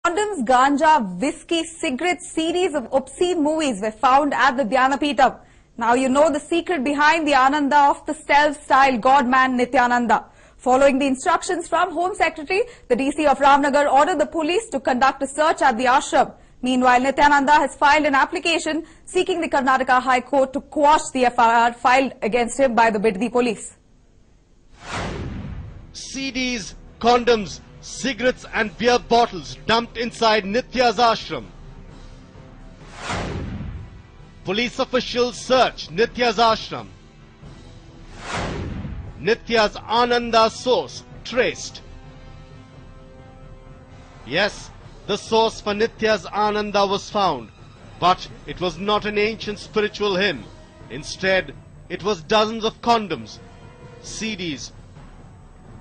Condoms, ganja, whiskey, cigarettes, series of obscene movies were found at the Dhyanapeetham. Now you know the secret behind the Ananda of the self-styled God-man Nityananda. Following the instructions from Home Secretary, the DC of Ramnagar ordered the police to conduct a search at the ashram. Meanwhile, Nityananda has filed an application seeking the Karnataka High Court to quash the FIR filed against him by the Bidadi police. CDs, condoms, cigarettes and beer bottles dumped inside Nitya's ashram. Police officials search Nitya's ashram. Nitya's Ananda source traced. Yes, the source for Nitya's Ananda was found, but it was not an ancient spiritual hymn. Instead, it was dozens of condoms, CDs,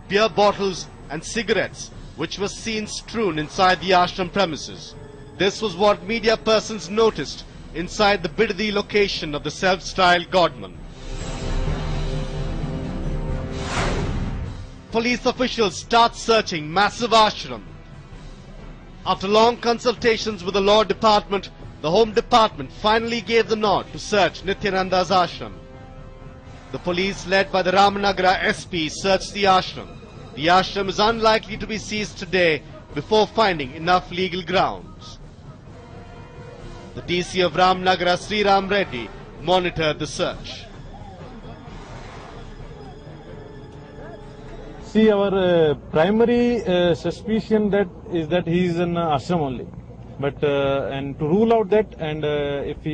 beer bottles and cigarettes which were seen strewn inside the ashram premises. This was what media persons noticed inside the Bidadi location of the self-styled Godman. Police officials start searching massive ashram. After long consultations with the Law Department, the Home Department finally gave the nod to search Nityananda's ashram. The police, led by the Ramnagara SP, searched the ashram. The ashram is unlikely to be seized today before finding enough legal grounds. The DC of Ramnagara, Sri Ram Reddy, monitored the search. See, our primary suspicion is that he is in ashram only. But and to rule out that, and if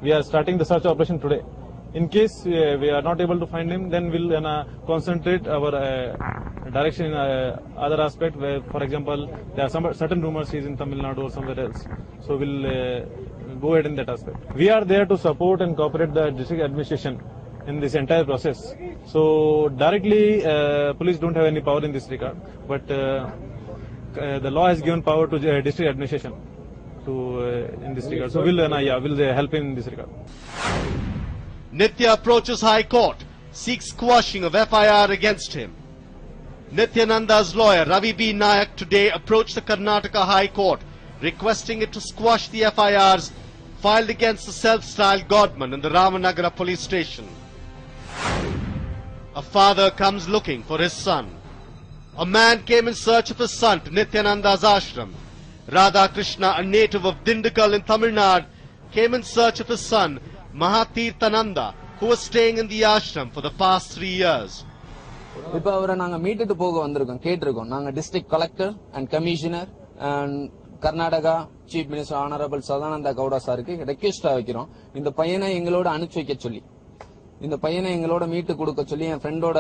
we are starting the search operation today. In case we are not able to find him, then we'll concentrate our direction in other aspect. Where, for example, there are some certain rumors he is in Tamil Nadu or somewhere else. So we'll go ahead in that aspect. We are there to support and cooperate the district administration in this entire process. So directly, police don't have any power in this regard, but the law has given power to district administration to in this regard. So we'll help in this regard. Nitya approaches High Court, seeks quashing of FIR against him. Nityananda's lawyer Ravi B. Nayak today approached the Karnataka High Court, requesting it to squash the FIRs filed against the self-styled Godman in the Ramanagara police station. A father comes looking for his son. A man came in search of his son to Nityananda's ashram. Radha Krishna, a native of Dindigul in Tamil Nadu, came in search of his son Mahatirthananda, who was staying in the ashram for the past 3 years. இப்போ அவரை நாங்க மீட்டுட்டு போக வந்திருக்கோம், கேட்டிருக்கோம். நாங்க district collector and commissioner and Karnataka chief minister honourable Sadananda Gowda சாருக்கு ரெக்வெஸ்டா வைக்கிறோம். இந்த பையனை எங்களோட அனுப்பிச்சு வைக்க சொல்லி, இந்த பையனை எங்களோட மீட்டு கொடுக்க சொல்லி, என் ஃப்ரெண்டோட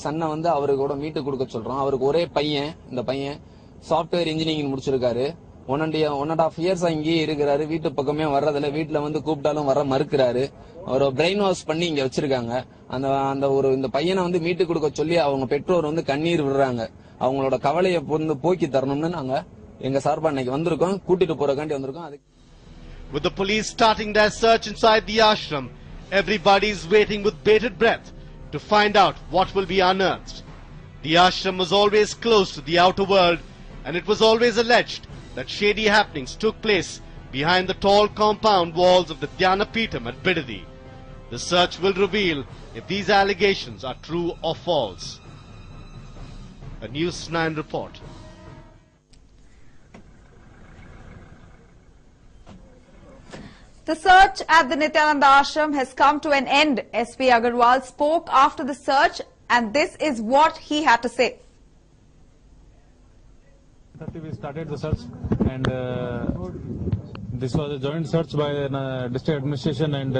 சன்னை வந்து அவருக்கு மீட்டு கொடுக்க சொல்றோம். அவருக்கு ஒரே பையன், இந்த பையன் சாஃப்ட்வேர் இன்ஜினியரிங் முடிச்சிருக்காரு. 1.5 இயர்ஸ் இங்கேயே இருக்கிறாரு. வீட்டு பக்கமே வர்றதில்ல. வீட்டுல வந்து கூப்பிட்டாலும் வர மறுக்கிறாரு. அவரை பிரெயின் வாஷ் பண்ணி இங்க வச்சிருக்காங்க. இந்த பையனை வந்து மீட்டு கொடுக்க சொல்லி அவங்க பெற்றோர் வந்து கண்ணீர் விடுறாங்க. அவங்களோட கவலையை வந்து போக்கி தரணும்னு நாங்க எங்க சார்பா இன்னைக்கு வந்திருக்கோம். கூட்டிட்டு போறக்காண்டி வந்திருக்கோம். With the police starting their search inside the ashram, everybody is waiting with bated breath to find out what will be unearthed. The ashram was always closed to the outer world, and it was always alleged that shady happenings took place behind the tall compound walls of the Dhyanapeetham at Bidadi. The search will reveal if these allegations are true or false. A News 9 report. The search at the Nityananda ashram has come to an end. SP Agarwal spoke after the search, and this is what he had to say. We started the search, and this was a joint search by district administration and